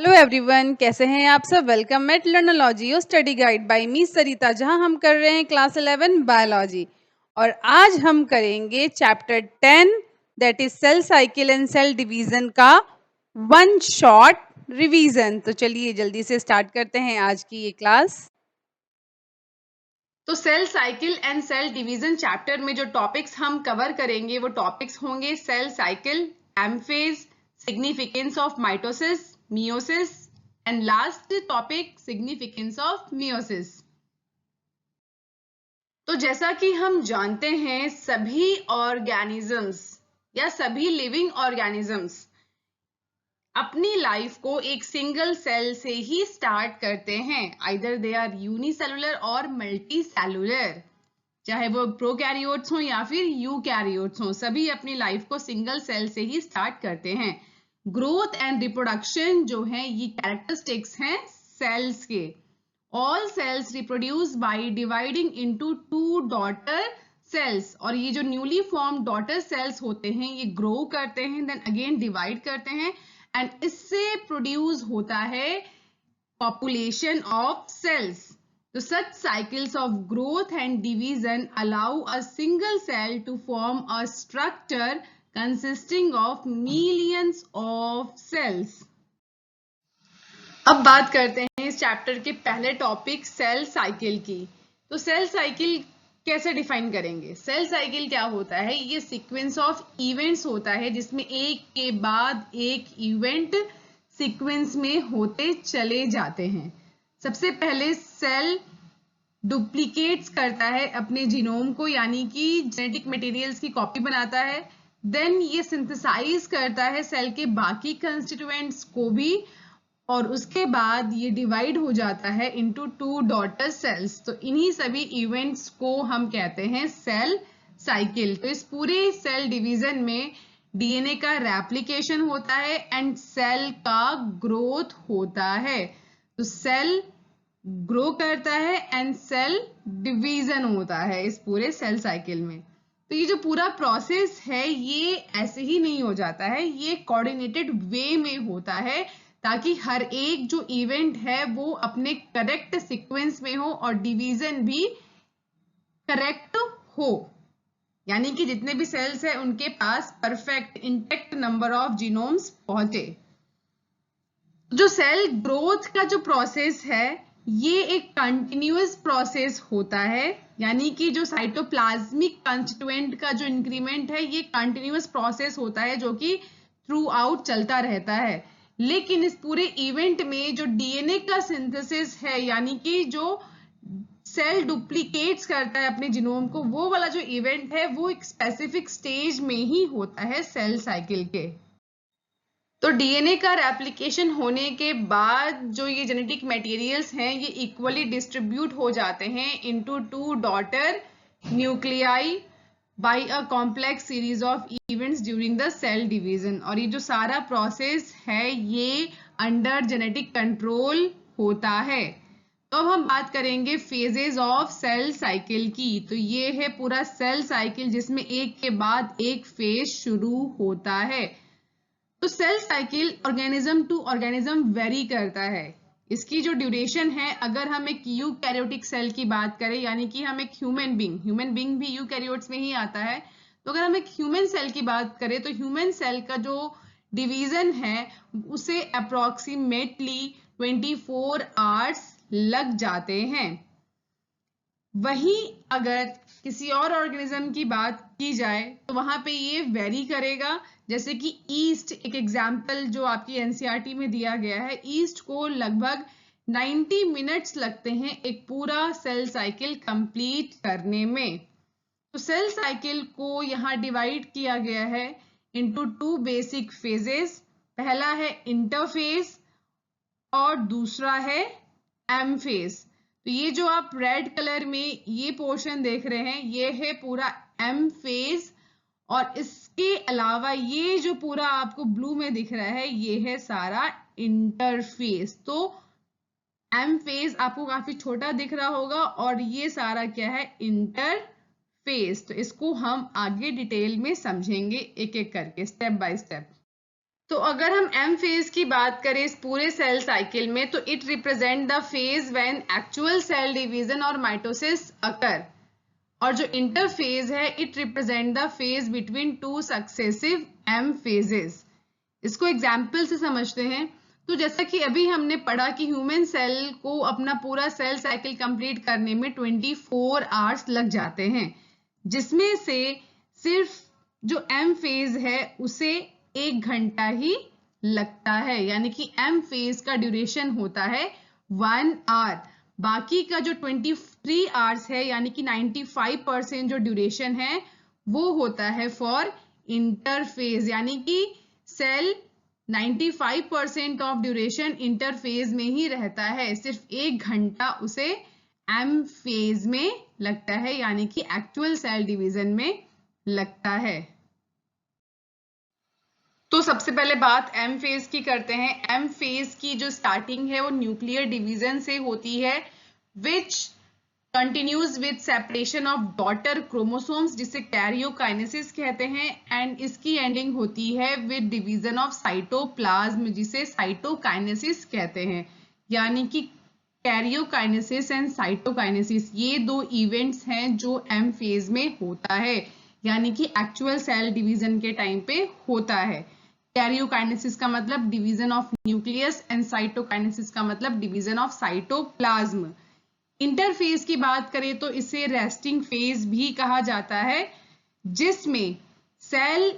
Hello everyone, कैसे हैं आप सब। Welcome at Learnology your study guide by me Sarita, जहां हम कर रहे हैं क्लास 11 बायोलॉजी। और आज हम करेंगे chapter 10 that is cell cycle and cell division का वन शॉट रिवीजन। तो चलिए जल्दी से स्टार्ट करते हैं आज की ये क्लास। तो cell cycle and cell division chapter में जो टॉपिक्स हम कवर करेंगे वो टॉपिक्स होंगे cell cycle, M phase, significance of mitosis, meiosis and last topic significance of meiosis. तो जैसा कि हम जानते हैं सभी ऑर्गेनिजम्स या सभी लिविंग ऑर्गेनिजम्स अपनी लाइफ को एक सिंगल सेल से ही स्टार्ट करते हैं। आइदर दे आर यूनिसेलुलर और मल्टी सेलुलर, चाहे वो प्रोकैरियोट्स हो या फिर यूकैरियोट्स हो, सभी अपनी लाइफ को सिंगल सेल से ही स्टार्ट करते हैं। ग्रोथ एंड रिप्रोडक्शन जो है ये कैरेक्टरिस्टिक्स हैं सेल्स के। All cells reproduce by dividing into two daughter cells, और ये जो न्यूली फॉर्म डॉटर सेल्स होते हैं ये ग्रो करते हैं, देन अगेन डिवाइड करते हैं एंड इससे प्रोड्यूस होता है population of cells. So such cycles of growth and division allow a single cell to form a structure consisting of millions of cells. अब बात करते हैं इस चैप्टर के पहले टॉपिक सेल साइकिल की। तो सेल साइकिल कैसे डिफाइन करेंगे। सेल साइकिल क्या होता है, ये सीक्वेंस ऑफ इवेंट्स होता है जिसमें एक के बाद एक इवेंट सीक्वेंस में होते चले जाते हैं। सबसे पहले सेल डुप्लीकेट्स करता है अपने जीनोम को, यानी कि जेनेटिक मटेरियल्स की कॉपी बनाता है। देन ये सिंथेसाइज करता है सेल के बाकी कंस्टिट्यूएंट्स को भी, और उसके बाद ये डिवाइड हो जाता है इनटू टू डॉटर सेल्स। तो इन्हीं सभी इवेंट्स को हम कहते हैं सेल साइकिल। तो इस पूरे सेल डिवीजन में डीएनए का रेप्लिकेशन होता है एंड सेल का ग्रोथ होता है। तो सेल ग्रो करता है एंड सेल डिवीजन होता है इस पूरे सेल साइकिल में। तो ये जो पूरा प्रोसेस है ये ऐसे ही नहीं हो जाता है, ये कोऑर्डिनेटेड वे में होता है ताकि हर एक जो इवेंट है वो अपने करेक्ट सीक्वेंस में हो और डिवीजन भी करेक्ट हो, यानी कि जितने भी सेल्स है उनके पास perfect intact number of genomes पहुंचे। जो सेल ग्रोथ का जो प्रोसेस है ये एक कंटिन्यूअस प्रोसेस होता है, यानी कि जो साइटोप्लाज्मिक कंस्टिट्यूएंट का जो इंक्रीमेंट है ये कंटिन्यूअस प्रोसेस होता है जो कि थ्रू आउट चलता रहता है। लेकिन इस पूरे इवेंट में जो डीएनए का सिंथेसिस है, यानी कि जो सेल डुप्लीकेट्स करता है अपने जीनोम को, वो वाला जो इवेंट है वो एक स्पेसिफिक स्टेज में ही होता है सेल साइकिल के। तो डीएनए का रेप्लिकेशन होने के बाद जो ये जेनेटिक मटेरियल्स हैं ये इक्वली डिस्ट्रीब्यूट हो जाते हैं into two daughter nuclei by a complex series of events during the cell division. और ये जो सारा प्रोसेस है ये अंडर जेनेटिक कंट्रोल होता है। तो अब हम बात करेंगे फेजेस ऑफ सेल साइकिल की। तो ये है पूरा सेल साइकिल जिसमें एक के बाद एक फेज शुरू होता है। तो cell cycle organism to organism vary करता है। इसकी जो ड्यूरेशन है, अगर हम एक यूकैरियोटिक सेल की बात करें, यानी कि हम एक ह्यूमन बीइंग भी यूकैरियोट्स में ही आता है, तो अगर हम एक ह्यूमन सेल की बात करें तो ह्यूमन सेल का जो डिवीजन है उसे अप्रोक्सीमेटली 24 आवर्स लग जाते हैं। वहीं अगर किसी और ऑर्गेनिज्म की बात की जाए तो वहां पे ये वेरी करेगा। जैसे कि ईस्ट एक एग्जाम्पल जो आपकी एनसीईआरटी में दिया गया है, ईस्ट को लगभग 90 मिनट्स लगते हैं एक पूरा सेल साइकिल कंप्लीट करने में। तो सेल साइकिल को यहाँ डिवाइड किया गया है इनटू टू बेसिक फेजेस। पहला है इंटरफेज और दूसरा है एम फेज। तो ये जो आप रेड कलर में ये पोर्शन देख रहे हैं ये है पूरा एम फेज, और इसके अलावा ये जो पूरा आपको ब्लू में दिख रहा है ये है सारा इंटरफेज। तो एम फेज आपको काफी छोटा दिख रहा होगा और ये सारा क्या है, इंटरफेज। तो इसको हम आगे डिटेल में समझेंगे एक एक करके, स्टेप बाय स्टेप। तो अगर हम एम फेज की बात करें इस पूरे सेल साइकिल में, तो it represent the phase when actual cell division और माइटोसिस अकर। और जो इंटरफेज है it represent the phase between two successive M phases. इसको एग्जाम्पल से समझते हैं। तो जैसा कि अभी हमने पढ़ा कि ह्यूमन सेल को अपना पूरा सेल साइकिल कंप्लीट करने में 24 आवर्स लग जाते हैं, जिसमें से सिर्फ जो एम फेज है उसे 1 घंटा ही लगता है, यानी कि एम फेज का ड्यूरेशन होता है 1 आवर। बाकी का जो 23 आवर्स है यानी कि 95% जो ड्यूरेशन है वो होता है फॉर इंटरफेज, यानी कि सेल 95% ऑफ ड्यूरेशन इंटरफेज में ही रहता है, सिर्फ 1 घंटा उसे एम फेज में लगता है, यानी कि एक्चुअल सेल डिवीजन में लगता है। तो सबसे पहले बात एम फेज की करते हैं। एम फेज की जो स्टार्टिंग है वो न्यूक्लियर डिवीजन से होती है, which continues with separation of daughter chromosomes जिसे कैरियोकाइनेसिस कहते हैं, एंड इसकी एंडिंग होती है विद डिवीजन ऑफ साइटोप्लाज्म जिसे साइटोकाइनेसिस कहते हैं। यानी कि कैरियोकाइनेसिस एंड साइटोकाइनेसिस ये दो इवेंट्स हैं जो एम फेज में होता है, यानी कि एक्चुअल सेल डिवीजन के टाइम पे होता है। कैरियोकाइनेसिस का मतलब division of nucleus and cytokinesis का मतलब डिवीजन ऑफ साइटोप्लाज्म। इंटरफेज की बात करें तो इसे रेस्टिंग फेज भी कहा जाता है, जिसमें सेल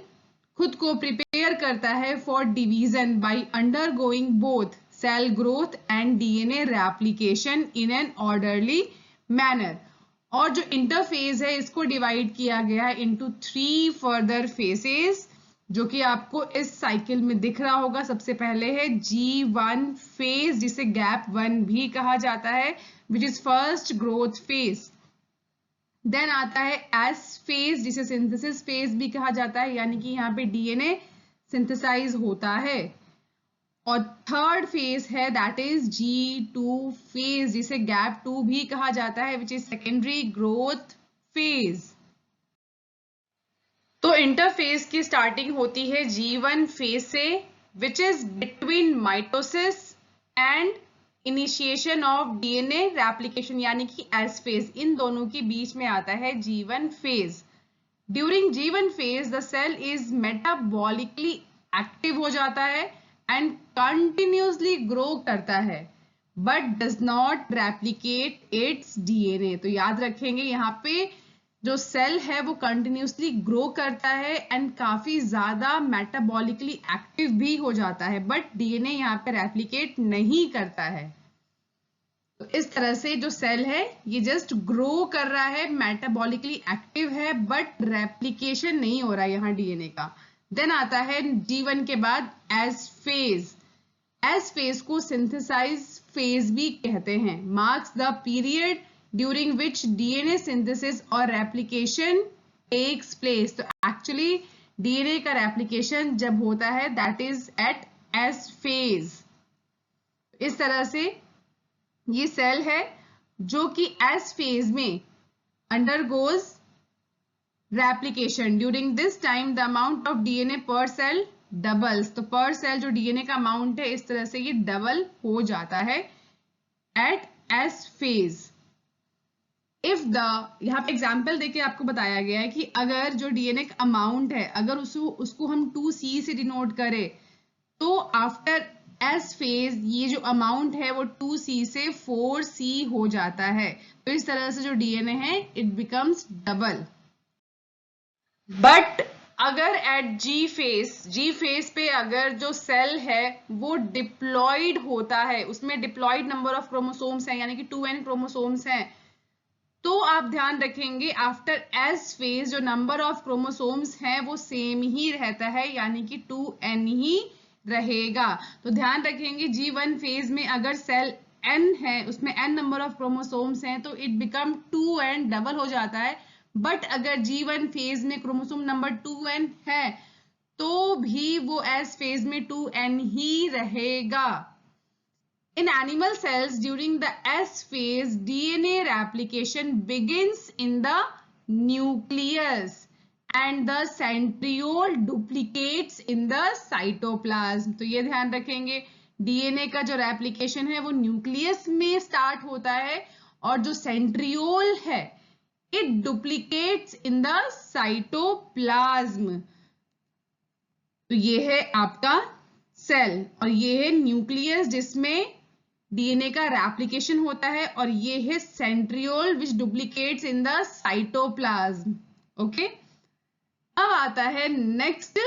खुद को प्रिपेयर करता है for division by undergoing both cell growth and DNA replication in an orderly manner. और जो इंटरफेज है इसको डिवाइड किया गया है इनटू 3 फर्दर फेजेस, जो कि आपको इस साइकिल में दिख रहा होगा। सबसे पहले है G1 फेज जिसे गैप 1 भी कहा जाता है, which is first growth phase. Then आता है S फेज जिसे सिंथेसिस फेज भी कहा जाता है, यानी कि यहाँ पे डीएनए सिंथेसाइज होता है। और थर्ड फेज है दैट इज G2 फेज जिसे गैप 2 भी कहा जाता है, which is secondary growth phase. तो इंटरफेज की स्टार्टिंग होती है G1 फेज से, which is between mitosis and initiation of DNA replication, यानी कि S फेज। इन दोनों के बीच में आता है G1 phase. During G1 phase the cell is metabolically active हो जाता है एंड कंटिन्यूसली ग्रो करता है, but does not replicate its DNA. तो याद रखेंगे यहाँ पे जो सेल है वो कंटिन्यूसली ग्रो करता है एंड काफी ज्यादा मेटाबॉलिकली एक्टिव भी हो जाता है, बट डीएनए यहाँ पे रेप्लिकेट नहीं करता है। तो इस तरह से जो सेल है ये जस्ट ग्रो कर रहा है, मेटाबॉलिकली एक्टिव है, बट रेप्लिकेशन नहीं हो रहा है यहाँ डीएनए का। देन आता है G1 के बाद एस फेज। एस फेज को सिंथेसाइज फेज भी कहते हैं, marks the period during which DNA synthesis और रेप्लिकेशन टेक्स प्लेस। तो एक्चुअली डीएनए का रेप्लिकेशन जब होता है that is at S phase. इस तरह से ये सेल है जो कि एस फेज में undergoes replication. During this time the amount of DNA per cell doubles. तो पर सेल जो डीएनए का अमाउंट है इस तरह से ये डबल हो जाता है at S phase. If the, यहाँ पे एग्जाम्पल देके आपको बताया गया है कि अगर जो डीएनए का अमाउंट है अगर उसको हम 2C से डिनोट करें तो आफ्टर एस फेज ये जो अमाउंट है वो 2C से 4C हो जाता है। तो इस तरह से जो डीएनए है इट बिकम्स डबल। बट अगर एट जी फेज पे अगर जो सेल है वो डिप्लॉइड होता है, उसमें डिप्लॉइड नंबर ऑफ क्रोमोसोम्स हैं यानी कि 2n क्रोमोसोम्स हैं, तो आप ध्यान रखेंगे आफ्टर एस फेज जो नंबर ऑफ क्रोमोसोम्स हैं वो सेम ही रहता है, यानी कि 2n ही रहेगा। तो ध्यान रखेंगे G1 फेज में अगर सेल n है उसमें n नंबर ऑफ क्रोमोसोम्स हैं तो इट बिकम 2n डबल हो जाता है। बट अगर G1 फेज में क्रोमोसोम नंबर 2n है तो भी वो S फेज में 2n ही रहेगा। In animal cells during the S phase, DNA replication begins in the nucleus and the centriole duplicates in the cytoplasm। तो ये ध्यान रखेंगे, डीएनए का जो रेप्लिकेशन है वो न्यूक्लियस में स्टार्ट होता है और जो सेंट्रियोल है it duplicates in the cytoplasm. तो ये है आपका सेल और ये है न्यूक्लियस जिसमें डीएनए का रेप्लिकेशन होता है और ये है centriole which duplicates in the cytoplasm. Okay, अब आता है नेक्स्ट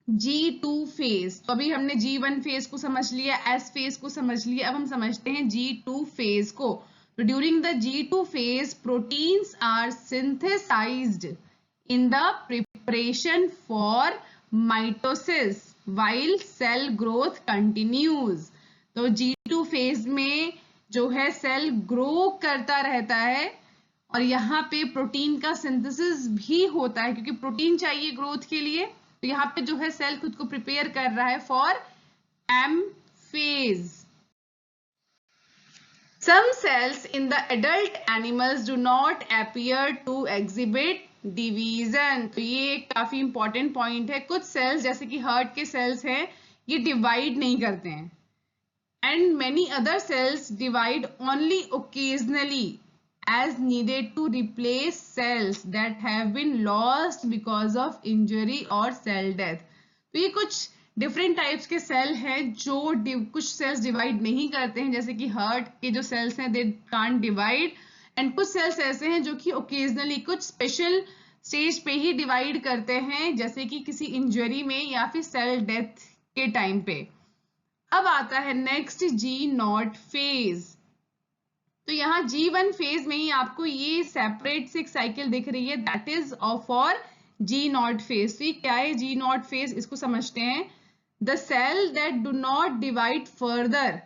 G2 फेज। तो अभी हमने G1 फेज को समझ लिया, S फेज को समझ लिया, अब हम समझते हैं G2 फेज को। तो during the G2 phase proteins are synthesised in the preparation for mitosis while cell growth continues. तो G2 फेज में जो है सेल ग्रो करता रहता है और यहाँ पे प्रोटीन का सिंथेसिस भी होता है क्योंकि प्रोटीन चाहिए ग्रोथ के लिए। तो यहाँ पे जो है सेल खुद को प्रिपेयर कर रहा है for M phase. Some cells in the adult animals do not appear to exhibit division। तो ये एक काफी इंपॉर्टेंट पॉइंट है। कुछ सेल्स जैसे कि हार्ट के सेल्स हैं ये डिवाइड नहीं करते हैं and many other cells divide only occasionally as needed to replace cells that have been lost because of injury or cell death। तो ये कुछ डिफरेंट टाइप्स के सेल हैं जो कुछ सेल्स डिवाइड नहीं करते हैं, जैसे कि हार्ट के जो सेल्स हैं दे कांट डिवाइड, एंड कुछ सेल्स ऐसे हैं जो कि ओकेजनली कुछ स्पेशल स्टेज पे ही डिवाइड करते हैं, जैसे कि किसी इंजरी में या फिर सेल डेथ के टाइम पे। अब आता है नेक्स्ट G0 फेज। तो यहाँ G1 फेज में ही आपको ये सेपरेट से एक साइकिल दिख रही है, that is for G0 phase. तो ये क्या है G0 फेज, इसको समझते हैं। The cell that do not divide further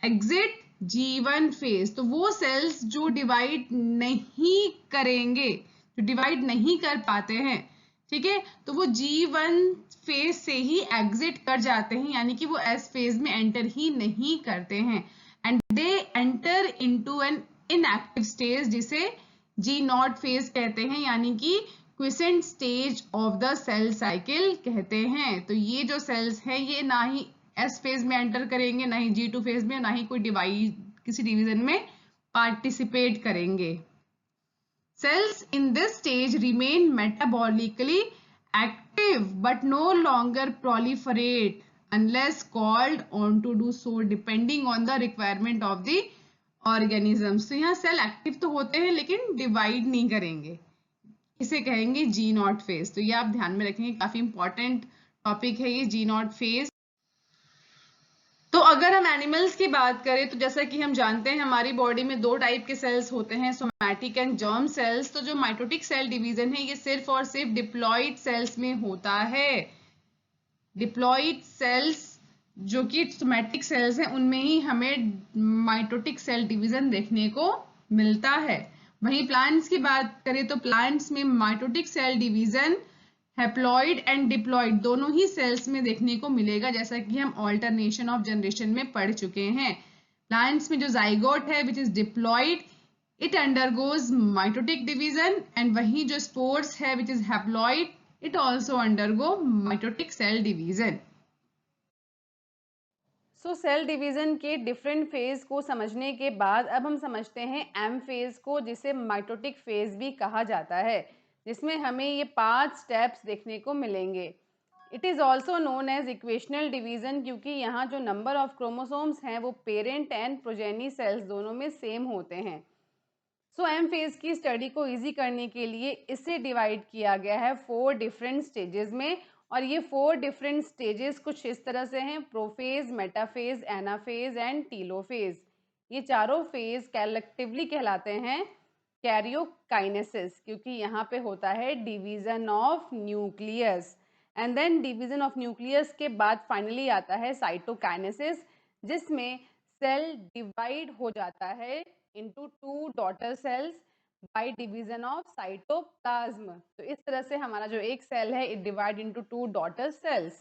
exit G1 phase. तो वो सेल्स जो डिवाइड नहीं करेंगे, जो डिवाइड नहीं कर पाते हैं, ठीक है, तो वो G1 फेज से ही एग्जिट कर जाते हैं, यानी कि वो S फेज में एंटर ही नहीं करते हैं and they enter into an inactive stage जिसे G0 फेज कहते हैं, यानी कि quiescent stage of the cell cycle कहते हैं। तो ये जो सेल्स हैं ये ना ही S फेज में एंटर करेंगे, ना ही G2 फेज में, ना ही कोई किसी डिवीजन में पार्टिसिपेट करेंगे। Cells in this stage remain metabolically active but no longer proliferate unless called on to do so depending on the requirement of the organisms। तो यहाँ सेल एक्टिव तो होते हैं लेकिन डिवाइड नहीं करेंगे, इसे कहेंगे G0 फेज। तो ये आप ध्यान में रखेंगे, काफी इंपॉर्टेंट टॉपिक है ये G0 फेज। तो अगर हम एनिमल्स की बात करें तो जैसा कि हम जानते हैं हमारी बॉडी में दो टाइप के सेल्स होते हैं, सोमैटिक एंड जर्म सेल्स। तो जो माइटोटिक सेल डिवीजन है ये सिर्फ और सिर्फ डिप्लॉइड सेल्स में होता है। डिप्लॉइड सेल्स जो कि सोमैटिक सेल्स हैं उनमें ही हमें माइटोटिक सेल डिवीजन देखने को मिलता है। वहीं प्लांट्स की बात करें तो प्लांट्स में mitotic cell division haploid and diploid दोनों ही सेल्स में देखने को मिलेगा, जैसा कि हम ऑल्टरनेशन ऑफ जनरेशन में पढ़ चुके हैं। प्लांट्स में जो जाइगोट है which is diploid, it undergoes mitotic division, and वहीं जो स्पोर्स है which is haploid, it also undergo mitotic cell division. So cell division के डिफरेंट फेज को समझने के बाद अब हम समझते हैं एम फेज को, जिसे माइटोटिक फेज भी कहा जाता है, जिसमें हमें ये 5 स्टेप्स देखने को मिलेंगे। It is also known as equational division क्योंकि यहाँ जो नंबर ऑफ क्रोमोसोम्स हैं वो पेरेंट एंड प्रोजेनी सेल्स दोनों में सेम होते हैं। सो एम फेज की स्टडी को इजी करने के लिए इसे डिवाइड किया गया है 4 डिफरेंट स्टेजेस में, और ये 4 डिफरेंट स्टेजेस कुछ इस तरह से हैं: prophase, metaphase, anaphase and telophase. ये चारों फेज कलेक्टिवली कहलाते हैं कैरियोकाइनेसिस क्योंकि यहाँ पे होता है division of nucleus, and then division of nucleus के बाद फाइनली आता है साइटोकाइनेसिस, जिसमें सेल डिवाइड हो जाता है into 2 daughter cells by division of cytoplasm. तो इस तरह से हमारा जो एक सेल है it divide into 2 daughter cells.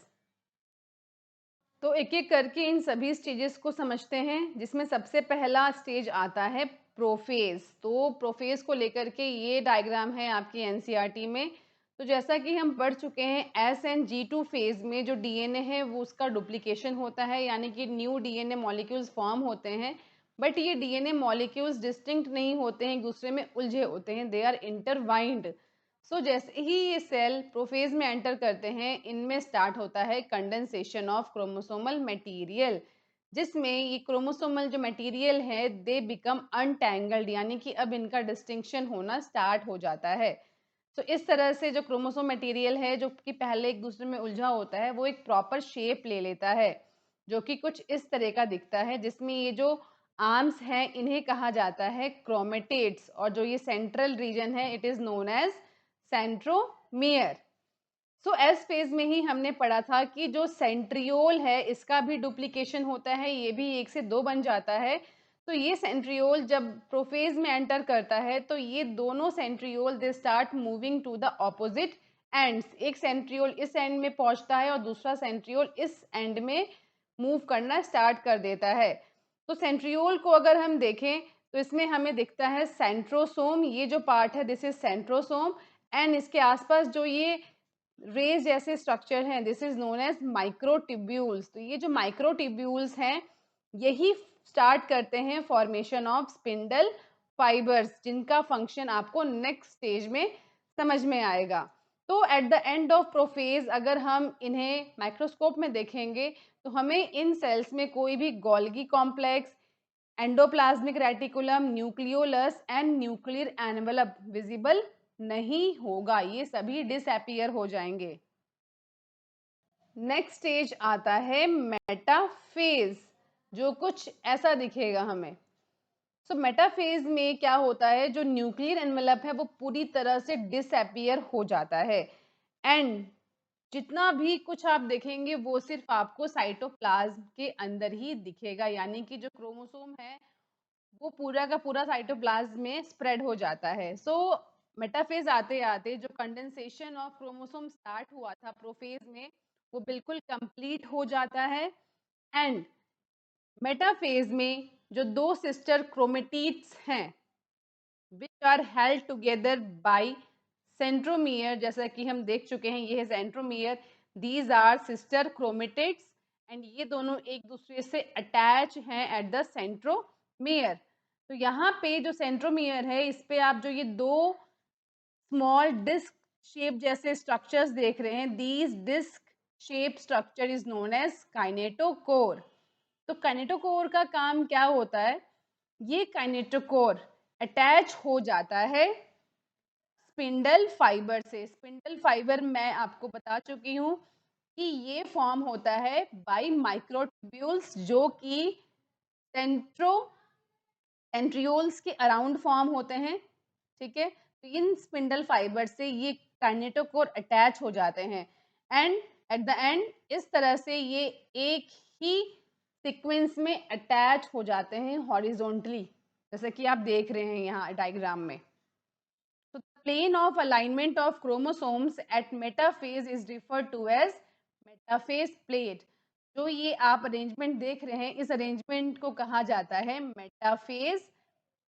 तो एक एक करके इन सभी स्टेजेस को समझते हैं, जिसमें सबसे पहला स्टेज आता है प्रोफेज। तो प्रोफेज को लेकर के ये डायग्राम है आपकी एनसीईआरटी में। तो जैसा कि हम पढ़ चुके हैं SN-G2 फेज में जो डीएनए है वो उसका डुप्लीकेशन होता है, यानी कि न्यू डीएनए मॉलिक्यूल्स फॉर्म होते हैं, बट ये डीएनए मॉलिक्यूल्स डिस्टिंक्ट नहीं होते हैं, एक दूसरे में उलझे होते हैं, दे आर इंटरवाइंड। सो जैसे ही ये सेल प्रोफेज में एंटर करते हैं, इनमें स्टार्ट होता है कंडेंसेशन ऑफ क्रोमोसोमल मटेरियल, जिसमें ये क्रोमोसोमल जो मटेरियल है दे बिकम अनटैंगल्ड, यानी कि अब इनका डिस्टिंक्शन होना स्टार्ट हो जाता है। तो इस तरह से जो क्रोमोसोम मटेरियल है जो कि पहले एक दूसरे में उलझा होता है, वो एक प्रॉपर शेप ले लेता है, जो कि कुछ इस तरह का दिखता है, जिसमें ये जो आर्म्स हैं इन्हें कहा जाता है क्रोमेटेड्स, और जो ये सेंट्रल रीजन है it is known as centromere. So S phase में ही हमने पढ़ा था कि जो सेंट्रियोल है इसका भी डुप्लीकेशन होता है, ये भी 1 से 2 बन जाता है। तो ये सेंट्रियोल जब प्रोफेज में एंटर करता है तो ये दोनों centriole they start moving to the opposite ends, एक सेंट्रियोल इस एंड में पहुंचता है और दूसरा सेंट्रियोल इस एंड में मूव करना स्टार्ट कर देता है। तो सेंट्रियोल को अगर हम देखें तो इसमें हमें दिखता है सेंट्रोसोम, ये जो पार्ट है दिस इज सेंट्रोसोम, एंड इसके आसपास जो ये रेज जैसे स्ट्रक्चर हैं this is known as microtubules. तो ये जो माइक्रोट्यूब्यूल्स हैं यही स्टार्ट करते हैं फॉर्मेशन ऑफ स्पिंडल फाइबर्स, जिनका फंक्शन आपको नेक्स्ट स्टेज में समझ में आएगा। तो at the end of prophase अगर हम इन्हें माइक्रोस्कोप में देखेंगे तो हमें इन सेल्स में कोई भी Golgi complex, endoplasmic reticulum, nucleolus and nuclear envelope visible नहीं होगा, ये सभी डिसअपीयर हो जाएंगे। नेक्स्ट स्टेज आता है मेटाफेज, जो कुछ ऐसा दिखेगा हमें। सो मेटाफेज में क्या होता है, जो न्यूक्लियर एनवेलप है वो पूरी तरह से डिसअपीयर हो जाता है, एंड जितना भी कुछ आप देखेंगे वो सिर्फ आपको साइटोप्लाज्म के अंदर ही दिखेगा, यानी कि जो क्रोमोसोम है वो पूरा का पूरा साइटोप्लाज्म में स्प्रेड हो जाता है। सो मेटाफेज आते आते जो कंडेंसेशन ऑफ क्रोमोसोम स्टार्ट हुआ था प्रोफेज में वो बिल्कुल कंप्लीट हो जाता है, एंड मेटाफेज में जो दो सिस्टर क्रोमेटिड्स हैं which are held together by centromere, जैसा कि हम देख चुके हैं ये है centromere, these are sister chromatids, and ये दोनों एक दूसरे से अटैच हैं एट द सेंट्रोमियर। तो यहाँ पे जो सेंट्रोमियर है इस पे आप जो ये दो स्मॉल डिस्क शेप जैसे स्ट्रक्चर्स देख रहे हैं, these disc shape structure is known as kinetochore. तो काइनेटोकोर का काम क्या होता है, ये काइनेटोकोर अटैच हो जाता है स्पिंडल फाइबर से। स्पिंडल फाइबर मैं आपको बता चुकी हूँ कि ये फॉर्म होता है बाय माइक्रोट्यूब्यूल्स, जो कि सेंट्रियोल्स के अराउंड फॉर्म होते हैं, ठीक है। तो इन स्पिंडल फाइबर से ये काइनेटोकोर अटैच हो जाते हैं, एंड एट द एंड इस तरह से ये एक ही सीक्वेंस में अटैच हो जाते हैं हॉरिजॉन्टली, जैसे कि आप देख रहे हैं यहाँ डायग्राम में। तो plane of alignment of chromosomes at metaphase is referred to as metaphase plate. जो ये आप अरेंजमेंट देख रहे हैं इस अरेंजमेंट को कहा जाता है मेटाफेज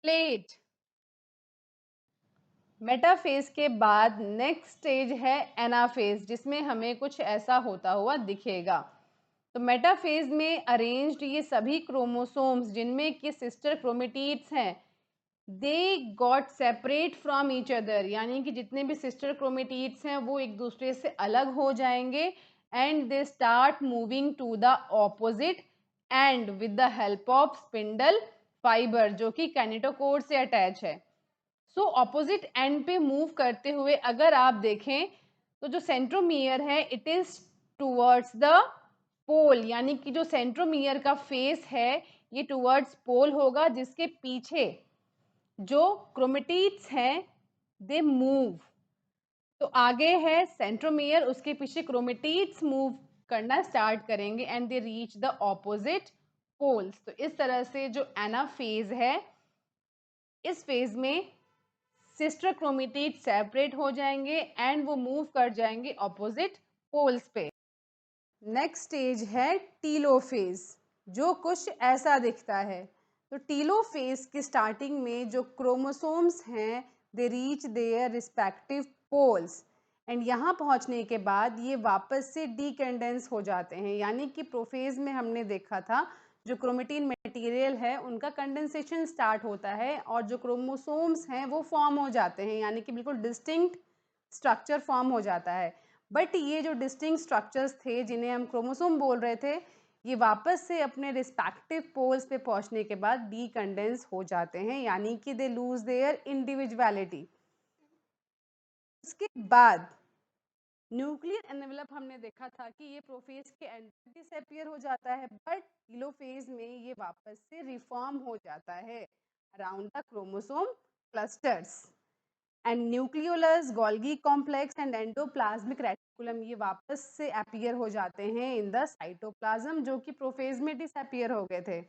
प्लेट। मेटाफेज के बाद नेक्स्ट स्टेज है एनाफेज, जिसमें हमें कुछ ऐसा होता हुआ दिखेगा। तो मेटाफेज में अरेंज्ड ये सभी क्रोमोसोम्स जिनमें कि सिस्टर क्रोमेटिड्स हैं they got separate from each other, यानी कि जितने भी सिस्टर क्रोमेटिड्स हैं वो एक दूसरे से अलग हो जाएंगे, and they start moving to the opposite end with the help of spindle fibre, जो कि काइनेटोकोर से अटैच है। सो ऑपोजिट एंड पे मूव करते हुए अगर आप देखें तो जो सेंट्रोमियर है it is towards the pole, यानी कि जो सेंट्रोमियर का फेस है ये टूवर्ड्स पोल होगा, जिसके पीछे जो क्रोमेटिड्स हैं दे मूव। तो आगे है सेंट्रोमियर, उसके पीछे क्रोमेटिड्स मूव करना स्टार्ट करेंगे and they reach the opposite poles. तो इस तरह से जो एनाफेज है इस फेज में सिस्टर क्रोमेटिड सेपरेट हो जाएंगे एंड वो मूव कर जाएंगे ऑपोजिट पोल्स पे। नेक्स्ट स्टेज है टीलोफेज, जो कुछ ऐसा दिखता है। तो टीलोफेज की स्टार्टिंग में जो क्रोमोसोम्स हैं they reach their respective poles, and यहाँ पहुँचने के बाद ये वापस से डीकंडेंस हो जाते हैं, यानी कि प्रोफेज में हमने देखा था जो क्रोमेटिन मटेरियल है उनका कंडेंसेशन स्टार्ट होता है और जो क्रोमोसोम्स हैं वो फॉर्म हो जाते हैं, यानी कि बिल्कुल डिस्टिंक्ट स्ट्रक्चर फॉर्म हो जाता है। बट ये जो डिस्टिंक्ट स्ट्रक्चर्स थे जिन्हें हम क्रोमोसोम बोल रहे थे, ये वापस से अपने रिस्पेक्टिव पोल्स पे पहुंचने के बाद डीकंडेंस हो जाते हैं, यानी कि दे लूज देयर इंडिविजुअलिटी। उसके बाद न्यूक्लियर एनवेलप हमने देखा था कि ये प्रोफेज के एंड डिसअपियर हो जाता है, बट टेलोफेज में ये वापस से रिफॉर्म हो जाता है around the chromosome clusters. And nucleolus, Golgi complex and endoplasmic reticulum ये वापस से अपीयर हो जाते हैं इन द साइटोप्लाज्म, जो कि प्रोफेज में डिसअपियर हो गए थे।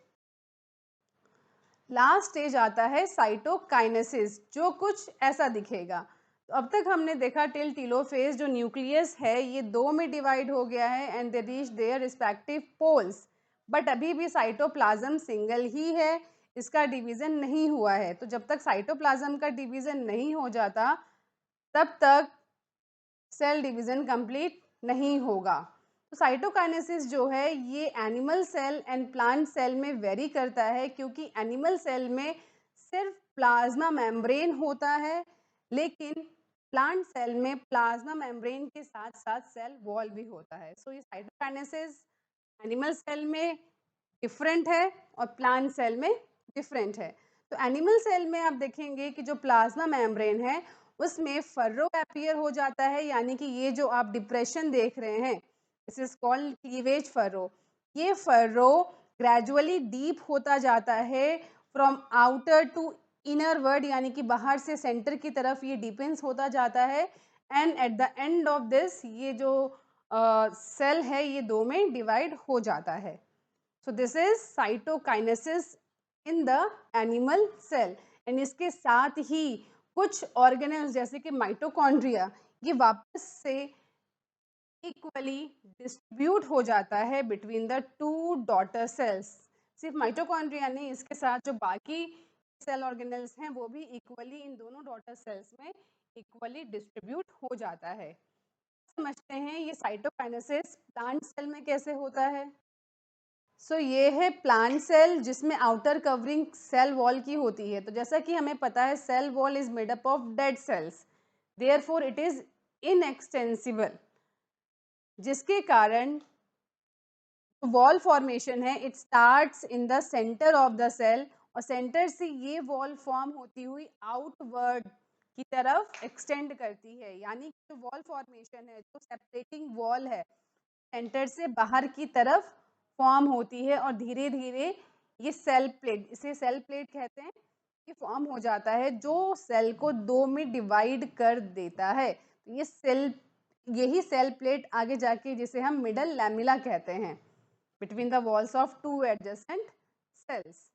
लास्ट स्टेज आता है साइटोकाइनेसिस, जो कुछ ऐसा दिखेगा। तो अब तक हमने देखा टिल टेलोफेज जो न्यूक्लियस है ये दो में डिवाइड हो गया है and they reach their respective poles, but अभी भी साइटोप्लाज्म सिंगल ही है, इसका डिवीजन नहीं हुआ है। तो जब तक साइटोप्लाज्म का डिवीजन नहीं हो जाता तब तक सेल डिवीजन कंप्लीट नहीं होगा। तो साइटोकाइनेसिस जो है ये animal cell and plant cell में वेरी करता है, क्योंकि एनिमल सेल में सिर्फ प्लाज्मा मेम्ब्रेन होता है, लेकिन प्लांट सेल में प्लाज्मा मेम्ब्रेन के साथ साथ सेल वॉल भी होता है। सो ये साइटोकाइनेसिस एनिमल सेल में डिफरेंट है और प्लांट सेल में डिफरेंट है। तो एनिमल सेल में आप देखेंगे कि जो प्लाज्मा मेम्ब्रेन है उसमें फर्रो अपीयर हो जाता है, यानी कि ये जो आप डिप्रेशन देख रहे हैं this is called cleavage furrow. ये फर्रो ग्रेजुअली डीप होता जाता है from outer to inner word, यानी कि बाहर से सेंटर की तरफ ये डिपेंस होता जाता है। And eight the end of this ये जो सेल है ये दो में डिवाइड हो जाता है। So this is cytokinesis in the animal cell. And इसके साथ ही कुछ ऑर्गेनेल्स जैसे कि माइटोकॉन्ड्रिया ये वापस से इक्वली डिस्ट्रीब्यूट हो जाता है between the two daughter sales. सिर्फ माइटोकॉन्ड्रिया नहीं, इसके साथ जो बाकी सेल ऑर्गेनेल्स हैं वो भी इक्वली इन दोनों डॉटर सेल्स में इक्वली डिस्ट्रीब्यूट हो जाता है। समझते हैं ये साइटोकाइनेसिस प्लांट सेल में कैसे होता है। सो ये है प्लांट सेल जिसमें आउटर कवरिंग सेल वॉल की होती है। तो जैसा कि हमें पता है cell wall is made up of dead cells, therefore it is inextensible, जिसके कारण वॉल फॉर्मेशन है it starts in the centre of the cell और सेंटर से ये वॉल फॉर्म होती हुई आउटवर्ड की तरफ एक्सटेंड करती है, यानी कि जो वॉल फॉर्मेशन है जो सेपरेटिंग वॉल है सेंटर से बाहर की तरफ फॉर्म होती है और धीरे धीरे ये सेल प्लेट, इसे सेल प्लेट कहते हैं, ये फॉर्म हो जाता है जो सेल को दो में डिवाइड कर देता है। तो ये सेल, यही सेल प्लेट आगे जाके जिसे हम मिडल लैमिला कहते हैं between the walls of two adjacent sales.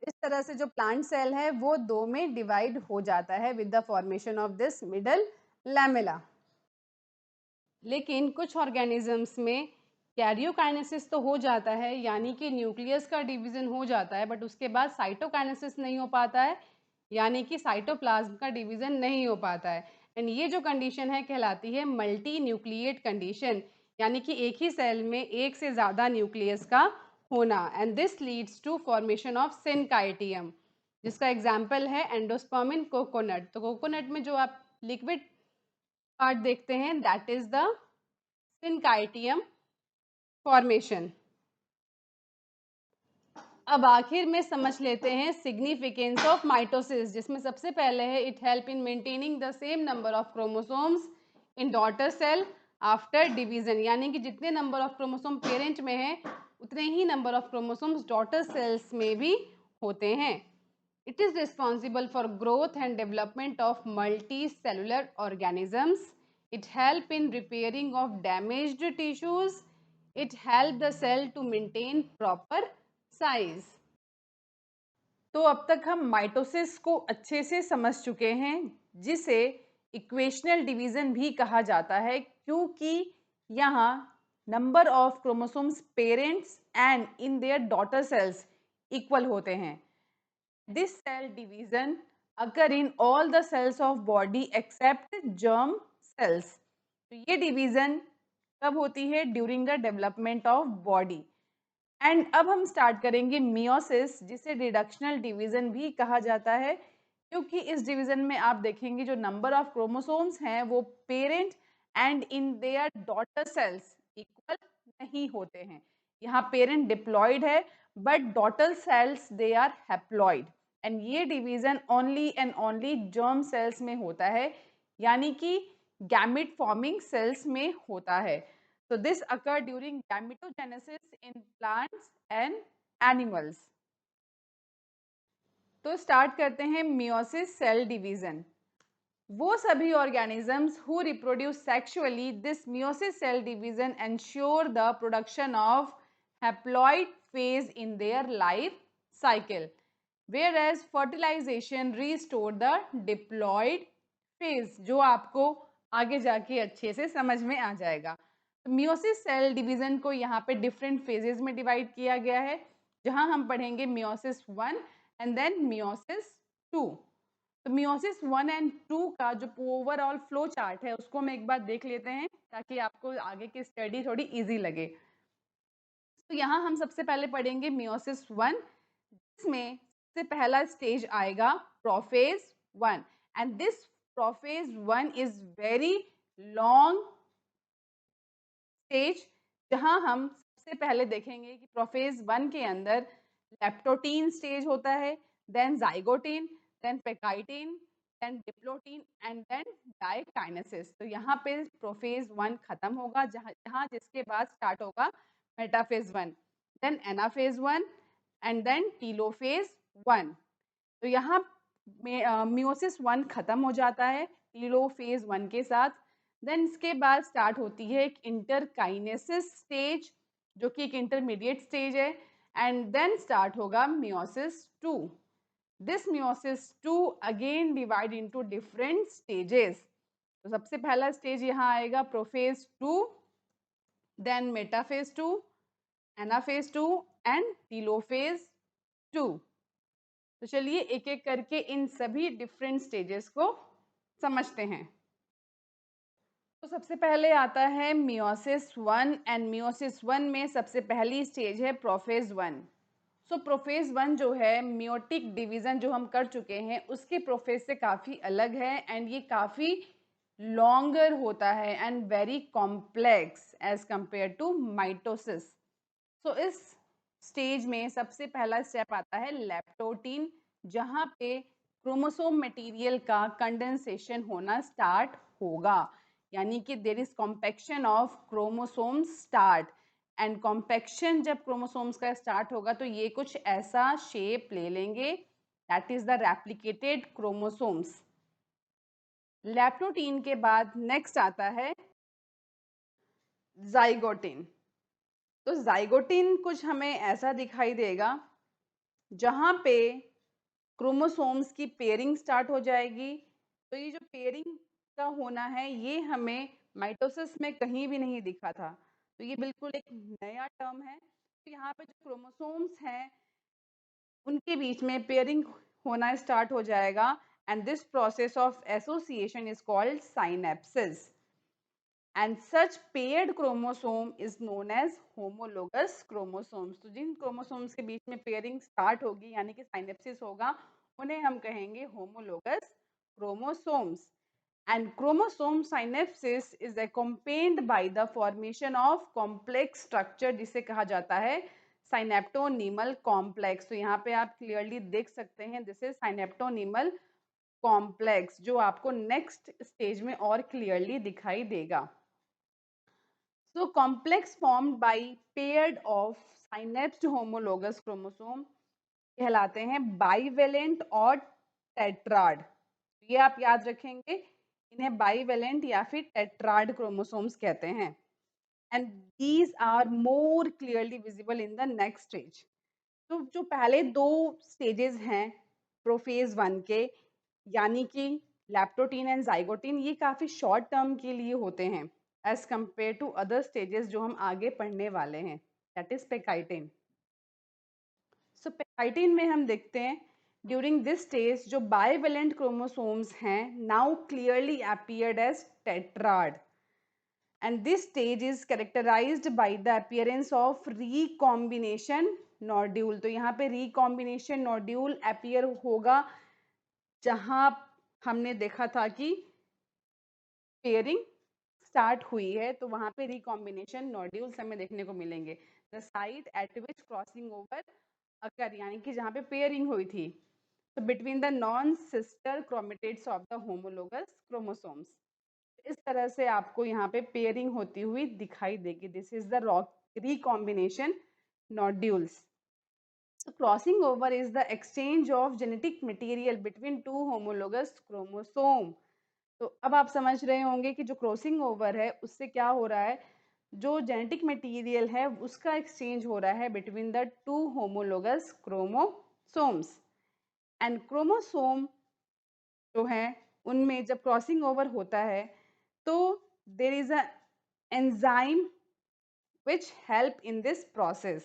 इस तरह से जो प्लांट सेल है वो दो में डिवाइड हो जाता है with the formation of this middle lamella. लेकिन कुछ ऑर्गेनिजम्स में कैरियोकाइनेसिस तो हो जाता है, यानी कि न्यूक्लियस का डिवीजन हो जाता है, बट उसके बाद साइटोकाइनेसिस नहीं हो पाता है, यानी कि साइटोप्लाज्म का डिवीजन नहीं हो पाता है। एंड ये जो कंडीशन है कहलाती है मल्टी न्यूक्लिएट कंडीशन, यानी कि एक ही सेल में एक से ज़्यादा न्यूक्लियस का होना। And this leads to formation of syncytium, जिसका एग्जाम्पल है एंडोस्पर्म इन कोकोनट। तो कोकोनट में जो आप लिक्विड पार्ट देखते हैं that is the syncytium formation. अब आखिर में समझ लेते हैं सिग्निफिकेंस ऑफ माइटोसिस, जिसमें सबसे पहले है it help in maintaining the same number of chromosomes in daughter cell after division, यानी कि जितने नंबर ऑफ क्रोमोसोम पेरेंट में है उतने ही number of chromosomes daughter cells में भी होते हैं। It is responsible for growth and development of multi cellular organisms. It help in repairing of damaged tissues. It help the cell to maintain proper size. तो अब तक हम mitosis को अच्छे से समझ चुके हैं, जिसे इक्वेशनल डिवीजन भी कहा जाता है, क्योंकि यहाँ number of chromosomes parents and in their daughter cells equal होते हैं। This cell division occur in all the cells of body except germ cells. तो ये डिवीजन कब होती है? During the development of body. And अब हम स्टार्ट करेंगे मियोसिस, जिसे रिडक्शनल डिवीजन भी कहा जाता है, क्योंकि इस डिवीजन में आप देखेंगे जो नंबर ऑफ क्रोमोसोम्स हैं वो parent and in their daughter cells equal नहीं होते हैं. यहाँ पेरेंट डिप्लॉयड है but daughter cells they are haploid. And ये division only and only germ cells में होता है, यानी कि गैमेट फॉर्मिंग सेल्स में होता है. So this occur during gametogenesis in plants and animals. तो स्टार्ट करते हैं मियोसिस सेल डिवीजन. वो सभी organisms who reproduce sexually, this meiosis cell division ensure the production of haploid phase in their life cycle, whereas fertilization restore the diploid phase, जो आपको आगे जाके अच्छे से समझ में आ जाएगा. मियोसिस सेल डिवीजन को यहाँ पे डिफरेंट फेजेस में डिवाइड किया गया है, जहाँ हम पढ़ेंगे मियोसिस 1 एंड देन मियोसिस 2. तो मियोसिस 1 एंड 2 का जो ओवरऑल फ्लो चार्ट है उसको हम एक बार देख लेते हैं, ताकि आपको आगे की स्टडी थोड़ी इजी लगे. तो यहाँ हम सबसे पहले पढ़ेंगे मियोसिस 1, जिसमें सबसे पहला स्टेज आएगा prophase 1. And this prophase 1 is very long stage, जहां हम सबसे पहले देखेंगे कि प्रोफेज 1 के अंदर लेप्टोटीन स्टेज होता है, then zygotene, then pachytene, then diplotene and then diakinesis. तो यहाँ पे प्रोफेज 1 खत्म होगा, जहाँ जिसके बाद स्टार्ट होगा metaphase 1, then anaphase 1 and then telophase 1. तो यहाँ मियोसिस 1 खत्म हो जाता है टीलोफेज 1 के साथ. देन इसके बाद स्टार्ट होती है एक इंटरकाइनेसिस स्टेज, जो कि एक इंटरमीडिएट स्टेज है, एंड देन स्टार्ट होगा meiosis 2. This meiosis 2 again divide into different stages. तो सबसे पहला स्टेज यहाँ आएगा prophase 2, then metaphase 2, anaphase 2 and telophase 2. तो चलिए एक एक करके इन सभी डिफरेंट स्टेजेस को समझते हैं. तो सबसे पहले आता है मियोसिस 1 एंड मियोसिस 1 में सबसे पहली स्टेज है प्रोफेज 1. सो प्रोफेज 1 जो है मियोटिक डिवीजन जो हम कर चुके हैं उसके प्रोफेज से काफ़ी अलग है, एंड ये काफ़ी लॉन्गर होता है and very complex as compare to mitosis. So इस स्टेज में सबसे पहला स्टेप आता है लेप्टोटीन, जहाँ पे क्रोमोसोम मटेरियल का कंडेंसेशन होना स्टार्ट होगा, यानी कि there is compaction of chromosome start. And compaction जब क्रोमोसोम्स का स्टार्ट होगा तो ये कुछ ऐसा शेप ले लेंगे, that is the replicated chromosomes. Leptotene के बाद नेक्स्ट आता है जाइगोटीन. तो जाइगोटीन कुछ हमें ऐसा दिखाई देगा, जहाँ पे क्रोमोसोम्स की पेयरिंग स्टार्ट हो जाएगी. तो ये जो पेयरिंग का होना है ये हमें माइटोसिस में कहीं भी नहीं दिखा था, तो ये बिल्कुल एक नया टर्म है. तो यहाँ पे जो क्रोमोसोम्स हैं उनके बीच में पेयरिंग होना स्टार्ट हो जाएगा, and this process of association is called synapsis. And such paired chromosome is known as homologous chromosomes. तो जिन क्रोमोसोम्स के बीच में पेयरिंग स्टार्ट होगी यानी कि साइनेप्सिस होगा, उन्हें हम कहेंगे homologous chromosomes. And chromosome synapsis is accompanied by the formation of complex structure, जिसे कहा जाता है साइनेप्टोनीमल कॉम्प्लेक्स. तो यहाँ पे आप क्लियरली देख सकते हैं दिस इज साइनेप्टोनीमल कॉम्प्लेक्स, जो आपको नेक्स्ट स्टेज में और क्लियरली दिखाई देगा. So complex formed by paired of synapsed homologous chromosome कहलाते हैं बाइवेलेंट और टेट्राड. ये आप याद रखेंगे, इन्हें बाइवेलेंट या फिर टेट्राड क्रोमोसोम्स कहते हैं. And these are more clearly visible in the next stage. तो जो पहले दो स्टेजेस हैं प्रोफेज 1 के, यानी कि लैप्टोटीन एंड जाइगोटीन, ये काफ़ी शॉर्ट टर्म के लिए होते हैं as compare to other stages जो हम आगे पढ़ने वाले हैं, दैट इज पेकाइटिन. सो पेकाइटिन में हम देखते हैं ड्यूरिंग दिस स्टेज जो बाइवेलेंट क्रोमोसोम्स हैं now clearly appeared as tetrad, and this stage is characterized by the appearance of recombination nodule. तो यहाँ पे recombination nodule appear होगा जहाँ हमने देखा था कि पेयरिंग स्टार्ट हुई है, तो वहाँ पे recombination nodules हमें देखने को मिलेंगे. The site at which crossing over occur, यानी कि जहाँ पे पेयरिंग हुई थी, तो between the non-sister chromatids of the homologous chromosomes. इस तरह से आपको यहाँ पे पेयरिंग होती हुई दिखाई देगी. This is the recombination nodules. So crossing over is the exchange of genetic material between two homologous chromosome. तो अब आप समझ रहे होंगे कि जो क्रॉसिंग ओवर है उससे क्या हो रहा है, जो जेनेटिक मटेरियल है उसका एक्सचेंज हो रहा है between the two homologous chromosomes. And chromosome जो है उनमें जब क्रॉसिंग ओवर होता है तो there is a enzyme which help in this process.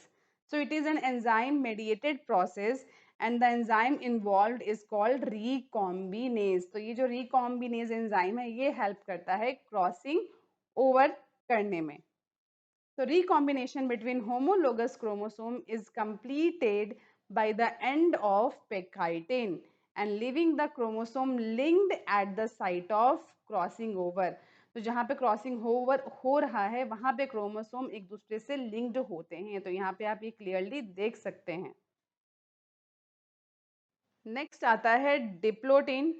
So it is an enzyme mediated process and the enzyme involved is called recombinase. तो ये जो recombinase enzyme है ये help करता है crossing over करने में. So recombination between homologous chromosome is completed by the end of pegchitin and leaving the chromosome linked at the site of crossing over. तो जहाँ पे क्रॉसिंग ओवर हो रहा है वहाँ पे क्रोमोसोम एक दूसरे से लिंक्ड होते हैं. तो यहाँ पे आप ये क्लियरली देख सकते हैं. नेक्स्ट आता है डिप्लोटीन.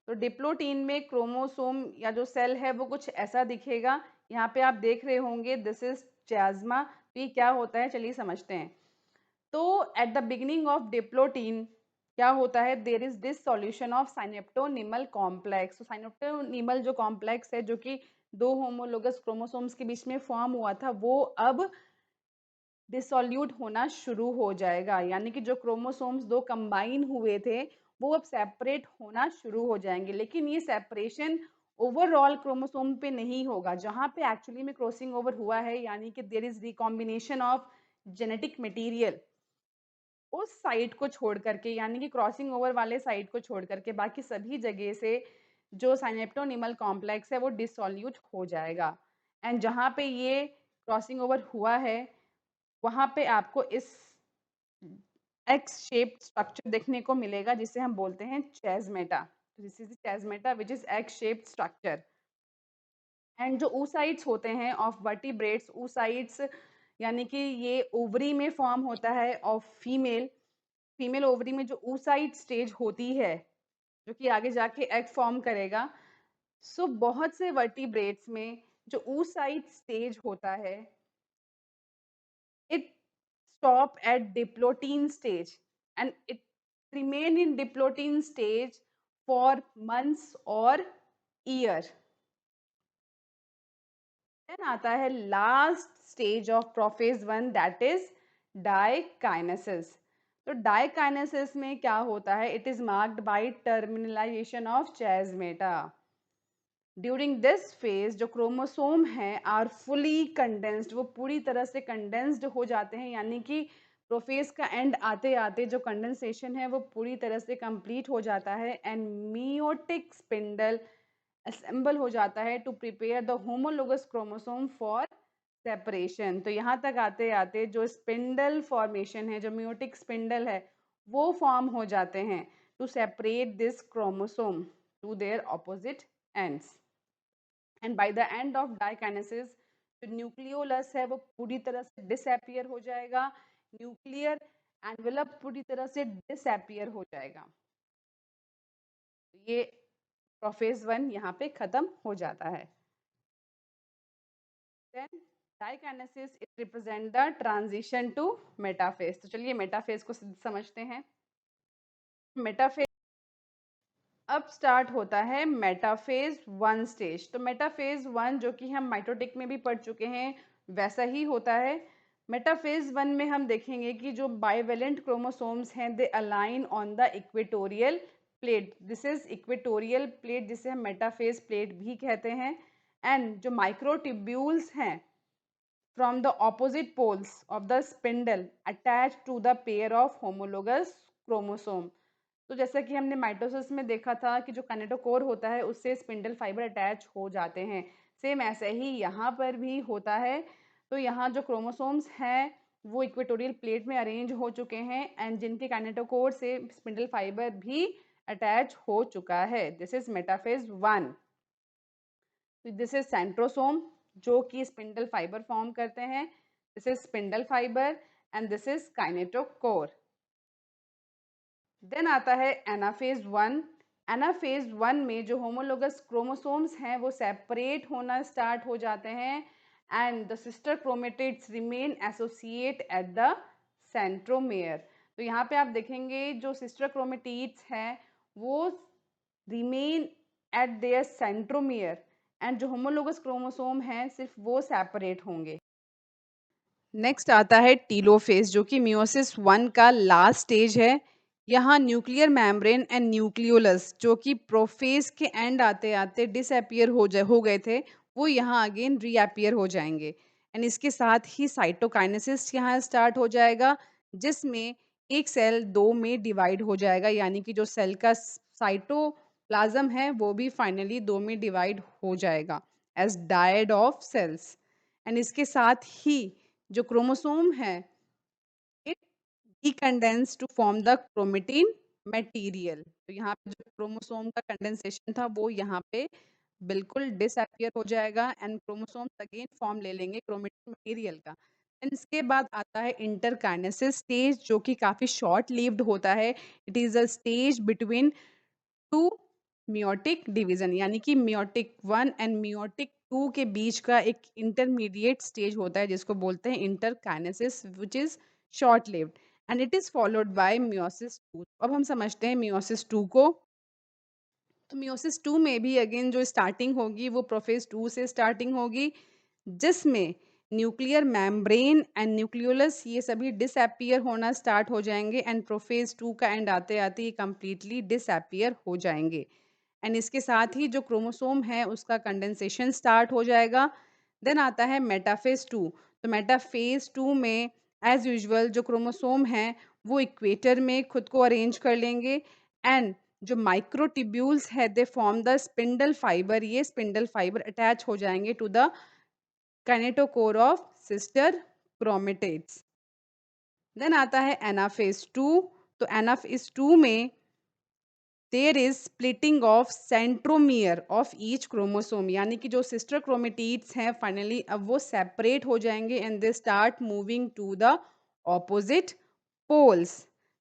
तो डिप्लोटीन में क्रोमोसोम या जो सेल है वो कुछ ऐसा दिखेगा. यहाँ पे आप देख रहे होंगे दिस इज चाज्मा. तो ये क्या होता है चलिए समझते हैं. तो at the beginning of diplotene क्या होता है, there is this solution of synaptonemal complex. तो साइनेप्टोनिमल जो कॉम्प्लेक्स है जो कि दो होमोलोगस क्रोमोसोम्स के बीच में फॉर्म हुआ था वो अब डिसोल्यूट होना शुरू हो जाएगा. यानी कि जो क्रोमोसोम्स दो कंबाइन हुए थे वो अब सेपरेट होना शुरू हो जाएंगे. लेकिन ये सेपरेशन ओवरऑल क्रोमोसोम पे नहीं होगा. जहाँ पे एक्चुअली में क्रॉसिंग ओवर हुआ है यानी कि there is recombination of genetic material, उस साइट को छोड़ करके यानी कि क्रॉसिंग ओवर वाले साइट को छोड़ करके बाकी सभी जगह से जो साइनेप्टोनिमल कॉम्प्लेक्स है वो डिसोल्यूट हो जाएगा. एंड जहाँ पे ये क्रॉसिंग ओवर हुआ है वहाँ पे आपको इस एक्स शेप्ड स्ट्रक्चर देखने को मिलेगा जिसे हम बोलते हैं chiasmata. This is chiasmata which is X shaped structure. And जो oocytes होते हैं ऑफ वर्टिब्रेट्स, oocytes यानी कि ये ओवरी में फॉर्म होता है ऑफ फीमेल ओवरी में जो oocyte स्टेज होती है जो कि आगे जाके एग फॉर्म करेगा. सो बहुत से वर्टिब्रेट्स में जो oocyte स्टेज होता है it stop at diplotin stage and it remain in diplotin stage for months or year. Then आता है last stage of prophase 1 that is dikinesis. तो dikinesis में क्या होता है, it is marked by terminalization of chiasmata. During this phase जो chromosome हैं are fully condensed, वो पूरी तरह से कंडेंस्ड हो जाते हैं. यानी कि प्रोफेज का एंड आते आते जो कंडेंसेशन है वो पूरी तरह से कंप्लीट हो जाता है एंड मियोटिक स्पिंडल असेंबल हो जाता है to prepare the homologous chromosome for separation. तो यहाँ तक आते आते जो स्पिंडल फॉर्मेशन है, जो मियोटिक स्पिंडल है वो फॉर्म हो जाते हैं to separate this chromosome to their opposite ends. And by the end of diakinesis जो न्यूक्लियोलस है वो पूरी तरह से डिसअपियर हो जाएगा. न्यूक्लियर एनवेलप पूरी तरह से डिसअपियर हो जाएगा. ये प्रोफेज 1 यहाँ पे खत्म हो जाता है. Then diakinesis it represent the transition to metaphase. तो चलिए मेटाफेज को समझते हैं. मेटाफेज अब स्टार्ट होता है मेटाफेज 1 स्टेज. तो मेटाफेज 1 जो कि हम माइटोटिक में भी पढ़ चुके हैं वैसा ही होता है. मेटाफेज 1 में हम देखेंगे कि जो बाइवेलेंट क्रोमोसोम्स हैं they align on the equatorial plate. This is equatorial plate जिसे हम मेटाफेज प्लेट भी कहते हैं. एंड जो माइक्रोट्यूब्यूल्स हैं from the opposite poles of the spindle attach to the pair of homologous chromosome. तो जैसा कि हमने माइटोसिस में देखा था कि जो काइनेटोकोर होता है उससे स्पिंडल फाइबर अटैच हो जाते हैं, सेम ऐसे ही यहाँ पर भी होता है। तो यहाँ जो क्रोमोसोम्स हैं वो इक्वेटोरियल प्लेट में अरेंज हो चुके हैं एंड जिनके काइनेटोकोर से स्पिंडल फाइबर भी अटैच हो चुका है। This is metaphase 1। This is centrosome जो कि स्पिंडल फाइबर फॉर्म करते हैं। This is spindle fibre and this is kinetochore. Then आता है एनाफेज 1। एनाफेज 1 में जो होमोलोगस क्रोमोसोम्स हैं वो सेपरेट होना स्टार्ट हो जाते हैं and the sister chromatids remain associate at the centromere. तो यहाँ पे आप देखेंगे जो सिस्टर क्रोमेटिड्स हैं वो remain at there centromere and जो होमोलोगस क्रोमोसोम हैं सिर्फ वो सेपरेट होंगे। नेक्स्ट आता है टीलोफेज जो कि मियोसिस 1 का लास्ट स्टेज है। यहाँ न्यूक्लियर मेम्ब्रेन एंड न्यूक्लियोलस जो कि प्रोफेज के एंड आते आते डिसअपियर हो गए थे वो यहाँ अगेन रीअपियर हो जाएंगे एंड इसके साथ ही साइटोकाइनेसिस यहाँ स्टार्ट हो जाएगा जिसमें एक सेल दो में डिवाइड हो जाएगा, यानी कि जो सेल का साइटोप्लाज्म है वो भी फाइनली दो में डिवाइड हो जाएगा as dyad of cells and इसके साथ ही जो क्रोमोसोम है it decondense to form the chromatin material. तो यहाँ पे जो क्रोमोसोम का कंडेंसेशन था वो यहाँ पे बिल्कुल डिसअपियर हो जाएगा एंड क्रोमोसोम्स अगेन फॉर्म ले लेंगे क्रोमेटिन मटेरियल का। एंड इसके बाद आता है इंटरकाइनेसिस स्टेज जो कि काफी शॉर्ट लिव्ड होता है। It is a stage between two meiotic division, यानी कि मियोटिक 1 एंड मियोटिक 2 के बीच का एक इंटरमीडिएट स्टेज होता है जिसको बोलते हैं interkinesis which is short lived and it is followed by meiosis 2। अब हम समझते हैं मियोसिस 2 को। तो मियोसिस 2 में भी अगेन जो स्टार्टिंग होगी वो प्रोफेज 2 से स्टार्टिंग होगी जिसमें न्यूक्लियर मेम्ब्रेन एंड न्यूक्लियोलस ये सभी डिसअपियर होना स्टार्ट हो जाएंगे एंड प्रोफेज 2 का एंड आते आते ये कंप्लीटली डिसअपियर हो जाएंगे एंड इसके साथ ही जो क्रोमोसोम है उसका कंडेंसेशन स्टार्ट हो जाएगा। देन आता है मेटाफेज 2। तो मेटाफेज 2 में एज यूजुअल जो क्रोमोसोम है वो इक्वेटर में खुद को अरेंज कर लेंगे एंड जो माइक्रोट्यूब्यूल्स है they form the spindle fibre, ये स्पिंडल फाइबर अटैच हो जाएंगे to the kinetochore of sister chromatids. Then आता है एनाफेज 2। तो एनाफेज 2 में there is splitting of centromere of each chromosome, यानी कि जो सिस्टर क्रोमेटिड्स हैं फाइनली अब वो सेपरेट हो जाएंगे and they start moving to the opposite poles.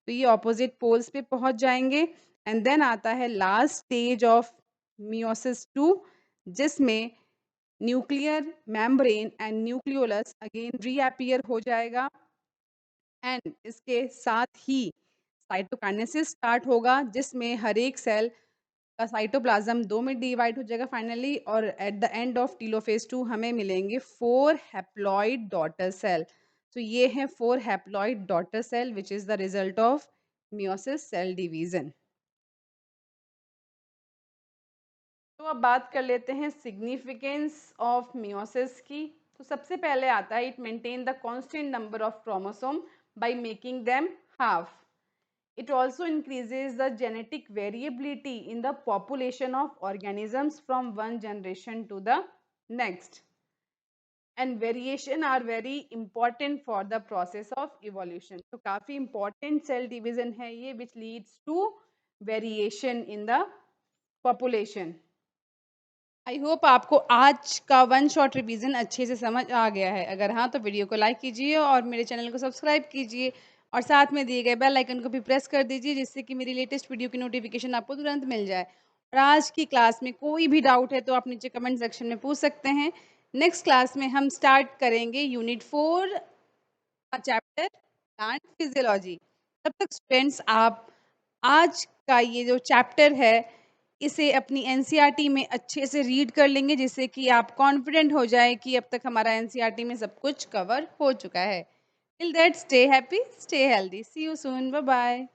तो ये ऑपोजिट पोल्स पे पहुंच जाएंगे एंड देन आता है लास्ट स्टेज ऑफ मियोसिस 2 जिसमें nuclear membrane and nucleolus again reappear हो जाएगा एंड इसके साथ ही साइटोकाइनेसिस स्टार्ट होगा जिसमें हर एक सेल का साइटोप्लाज्म दो में डिवाइड हो जाएगा फाइनली और eight the end of telophase 2 हमें मिलेंगे 4 हैप्लॉइड डॉटर सेल। तो ये है 4 haploid daughter cell which is the result of meiosis cell division. तो अब बात कर लेते हैं सिग्निफिकेंस ऑफ मियोसिस की। तो सबसे पहले आता है it maintain the constant number of chromosome by making them half. It also increases the genetic variability in the population of organisms from one generation to the next. And variation are very important for the process of evolution. तो काफी important cell division है ये which leads to variation in the population. I hope आपको आज का one shot revision अच्छे से समझ आ गया है। अगर हाँ तो वीडियो को लाइक कीजिए और मेरे चैनल को सब्सक्राइब कीजिए और साथ में दिए गए बेल आइकन को भी प्रेस कर दीजिए जिससे कि मेरी लेटेस्ट वीडियो की नोटिफिकेशन आपको तुरंत मिल जाए। और आज की क्लास में कोई भी डाउट है तो आप नीचे कमेंट सेक्शन में पूछ सकते हैं। नेक्स्ट क्लास में हम स्टार्ट करेंगे यूनिट 4 का चैप्टर प्लांट फिजियोलॉजी। तब तक स्टूडेंट्स आप आज का ये जो चैप्टर है इसे अपनी एनसीईआरटी में अच्छे से रीड कर लेंगे जिससे कि आप कॉन्फिडेंट हो जाए कि अब तक हमारा एनसीईआरटी में सब कुछ कवर हो चुका है। Till that stay happy, stay healthy, see you soon, bye bye.